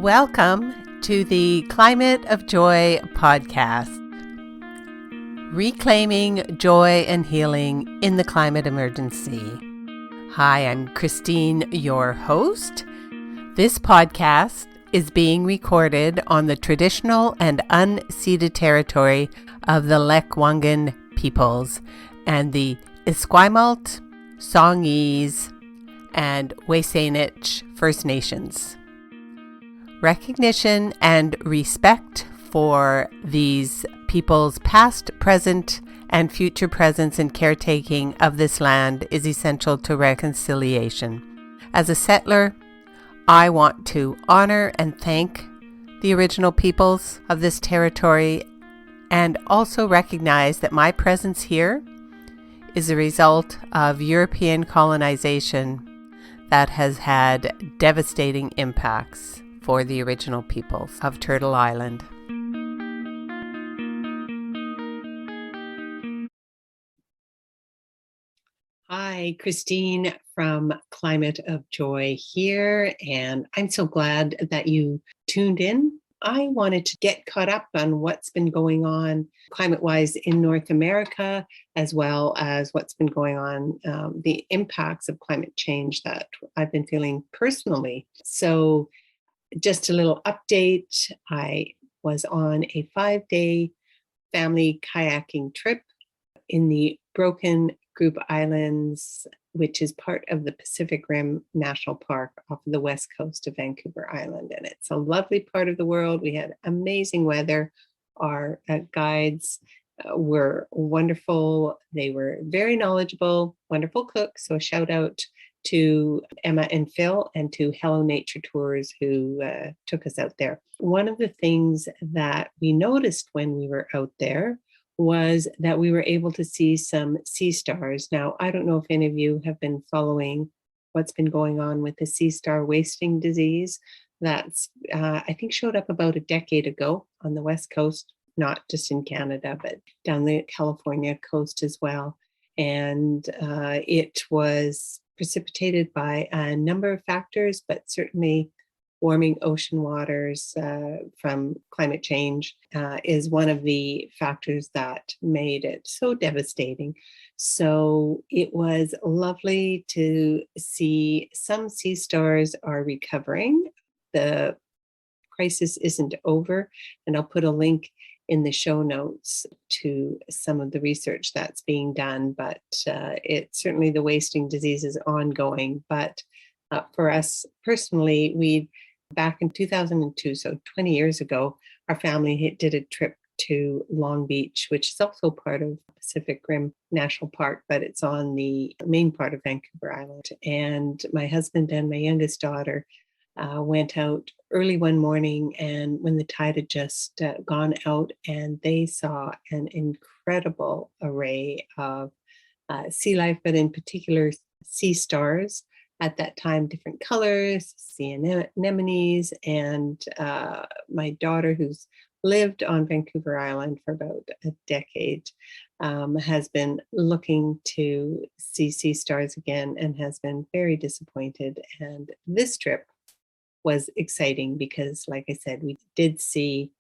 Welcome to the Climate of Joy podcast, reclaiming joy and healing in the climate emergency. Hi, I'm Christine, your host. This podcast is being recorded on the traditional and unceded territory of the Lekwungen peoples and the Esquimalt, Songhees, and Wasanich First Nations. Recognition and respect for these people's past, present, and future presence and caretaking of this land is essential to reconciliation. As a settler, I want to honor and thank the original peoples of this territory and also recognize that my presence here is a result of European colonization that has had devastating impacts for the original peoples of Turtle Island. Hi, Christine from Climate of Joy here, and I'm so glad that you tuned in. I wanted to get caught up on what's been going on climate-wise in North America, as well as what's been going on, the impacts of climate change that I've been feeling personally. So just a little update. I was on a 5-day family kayaking trip in the Broken Group Islands, which is part of the Pacific Rim National Park off of the west coast of Vancouver Island. And it's a lovely part of the world. We had amazing weather. Our guides were wonderful. They were very knowledgeable, wonderful cooks. So a shout out to Emma and Phil and to Hello Nature Tours who took us out there. One of the things that we noticed when we were out there was that we were able to see some sea stars. Now, I don't know if any of you have been following what's been going on with the sea star wasting disease that's, I think, showed up about a decade ago on the West Coast, not just in Canada, but down the California coast as well. And it was precipitated by a number of factors, but certainly warming ocean waters from climate change is one of the factors that made it so devastating. So it was lovely to see some sea stars are recovering. The crisis isn't over, and I'll put a link in the show notes to some of the research that's being done, but it's certainly the wasting disease is ongoing. But for us personally, back in 2002, so 20 years ago, our family did a trip to Long Beach, which is also part of Pacific Rim National Park, but it's on the main part of Vancouver Island. And my husband and my youngest daughter went out early one morning, and when the tide had just gone out, and they saw an incredible array of sea life, but in particular sea stars at that time, different colors, sea anemones. And my daughter, who's lived on Vancouver Island for about a decade, has been looking to see sea stars again and has been very disappointed. And this trip was exciting because, like I said, we did see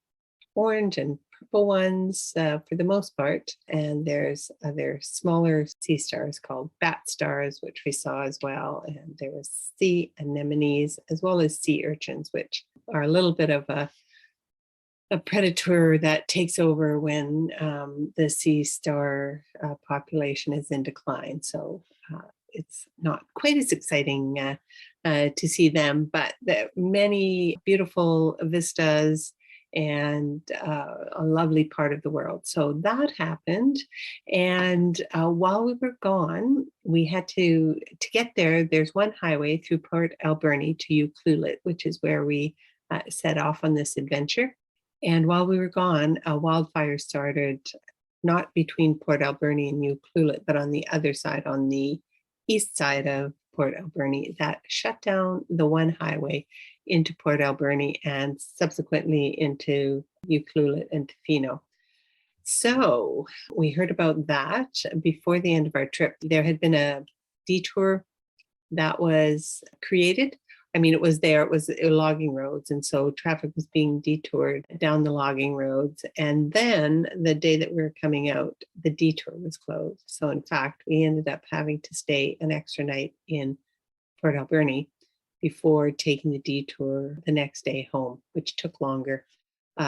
orange and purple ones for the most part, and there's other smaller sea stars called bat stars, which we saw as well, and there was sea anemones as well as sea urchins, which are a little bit of a predator that takes over when the sea star population is in decline. So it's not quite as exciting to see them, but many beautiful vistas and a lovely part of the world. So that happened. And while we were gone, we had to get there. There's one highway through Port Alberni to Ucluelet, which is where we set off on this adventure. And while we were gone, a wildfire started not between Port Alberni and Ucluelet, but on the other side, on the east side of Port Alberni, that shut down the one highway into Port Alberni and subsequently into Ucluelet and Tofino. So we heard about that before the end of our trip. There had been a detour that was created I mean, it was there, it was logging roads. And so traffic was being detoured down the logging roads. And then the day that we were coming out, the detour was closed. So in fact, we ended up having to stay an extra night in Port Alberni before taking the detour the next day home, which took longer.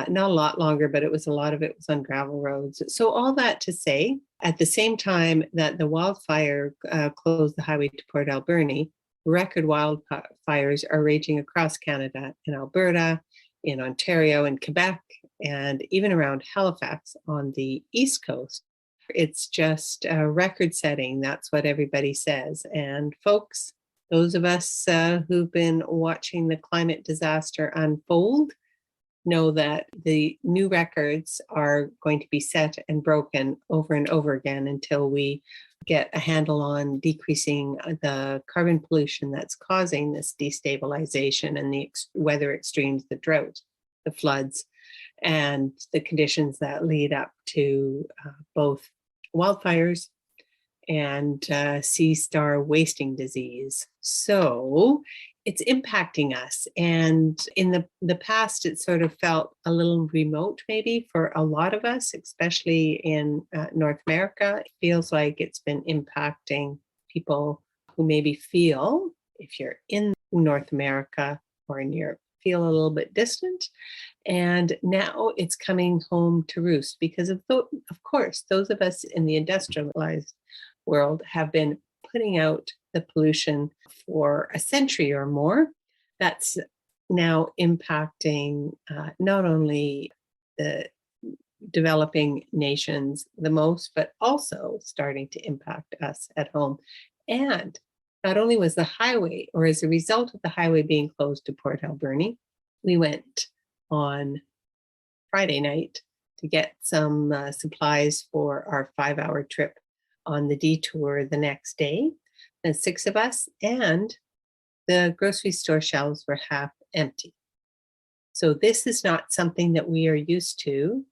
Not a lot longer, but a lot of it was on gravel roads. So all that to say, at the same time that the wildfire closed the highway to Port Alberni, record wildfires are raging across Canada, in Alberta, in Ontario, in Quebec, and even around Halifax on the East Coast. It's just record setting. That's what everybody says. And folks, those of us who've been watching the climate disaster unfold know that the new records are going to be set and broken over and over again until we get a handle on decreasing the carbon pollution that's causing this destabilization and the weather extremes, the drought, the floods, and the conditions that lead up to both wildfires and sea star wasting disease. So it's impacting us. And in the past, it sort of felt a little remote, maybe for a lot of us, especially in North America. It feels like it's been impacting people who maybe feel, if you're in North America or in Europe, feel a little bit distant. And now it's coming home to roost because of course, those of us in the industrialized world have been putting out the pollution for a century or more. That's now impacting not only the developing nations the most, but also starting to impact us at home. And not only was the highway, or as a result of the highway being closed to Port Alberni, we went on Friday night to get some supplies for our 5-hour trip on the detour the next day. The 6 of us, and the grocery store shelves were half empty. So this is not something that we are used to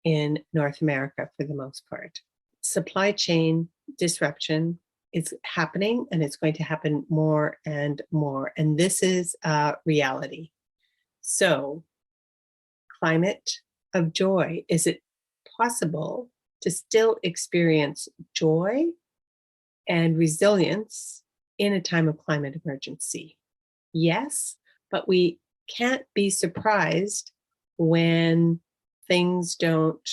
in North America for the most part. Supply chain disruption is happening, and it's going to happen more and more. And this is a reality. So, climate of joy. Is it possible to still experience joy and resilience in a time of climate emergency? Yes, but we can't be surprised when things don't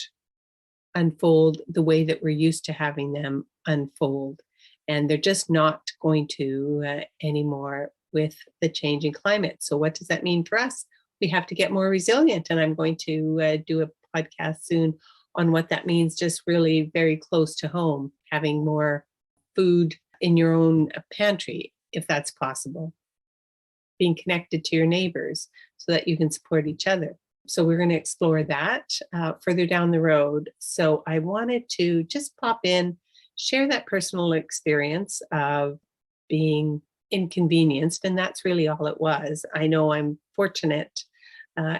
unfold the way that we're used to having them unfold. And they're just not going to anymore with the changing climate. So what does that mean for us? We have to get more resilient. And I'm going to do a podcast soon on what that means, just really very close to home, having more food in your own pantry, if that's possible, being connected to your neighbors so that you can support each other. So we're going to explore that further down the road. So I wanted to just pop in, share that personal experience of being inconvenienced, and that's really all it was. I know I'm fortunate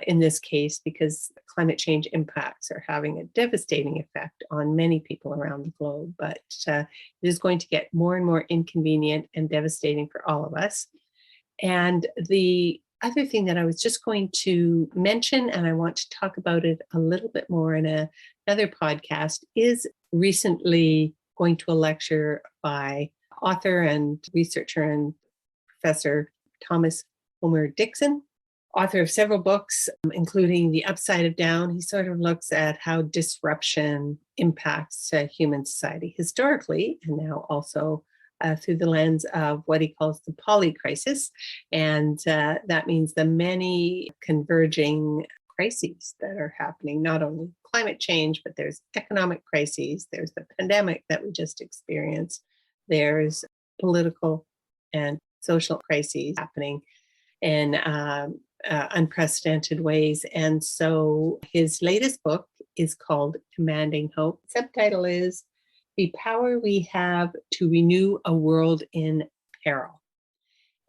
in this case because climate change impacts are having a devastating effect on many people around the globe, but it is going to get more and more inconvenient and devastating for all of us. And the other thing that I was just going to mention, and I want to talk about it a little bit more in another podcast, is recently going to a lecture by author and researcher and professor Thomas Homer Dixon, author of several books, including The Upside of Down. He sort of looks at how disruption impacts human society historically, and now also through the lens of what he calls the polycrisis. And that means the many converging crises that are happening, not only climate change, but there's economic crises, there's the pandemic that we just experienced, there's political and social crises happening in unprecedented ways. And so his latest book is called Commanding Hope. The subtitle is The Power We Have to Renew a World in Peril.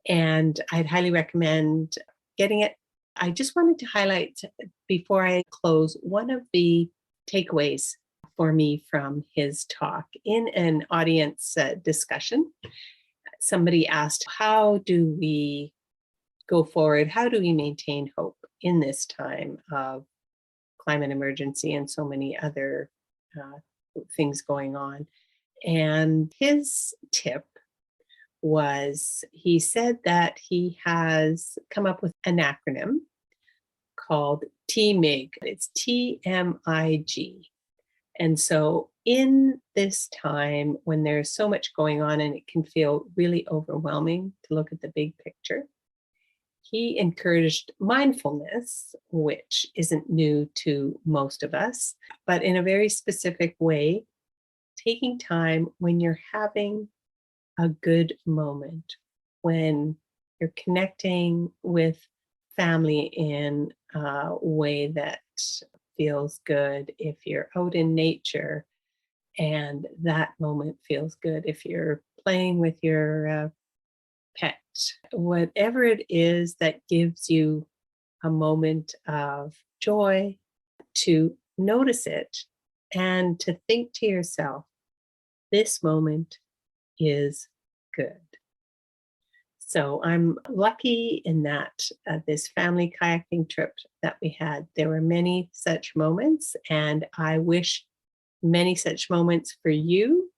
And I'd highly recommend getting it. I just wanted to highlight, before I close, one of the takeaways for me from his talk. In an audience discussion, somebody asked, how do we go forward? How do we maintain hope in this time of climate emergency and so many other things going on? And his tip was, he said that he has come up with an acronym called TMIG. It's TMIG. And so in this time when there's so much going on and it can feel really overwhelming to look at the big picture, he encouraged mindfulness, which isn't new to most of us, but in a very specific way, taking time when you're having a good moment, when you're connecting with family in a way that feels good, if you're out in nature and that moment feels good, if you're playing with your pet, whatever it is that gives you a moment of joy, to notice it and to think to yourself, this moment is good. So I'm lucky in that this family kayaking trip that we had, there were many such moments, and I wish many such moments for you.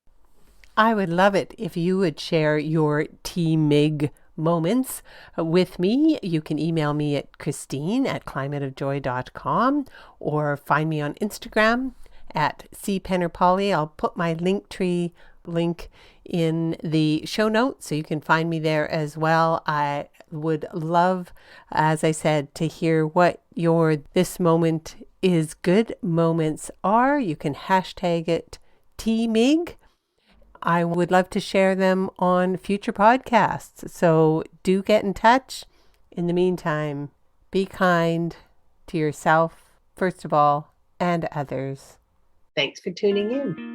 I would love it if you would share your TMIG moments with me. You can email me at christine@climateofjoy.com or find me on Instagram at cpennerpolly. I'll put my LinkTree link in the show notes so you can find me there as well. I would love, as I said, to hear what your this moment is good moments are. You can hashtag it TMIG. I would love to share them on future podcasts. So do get in touch. In the meantime, be kind to yourself, first of all, and others. Thanks for tuning in.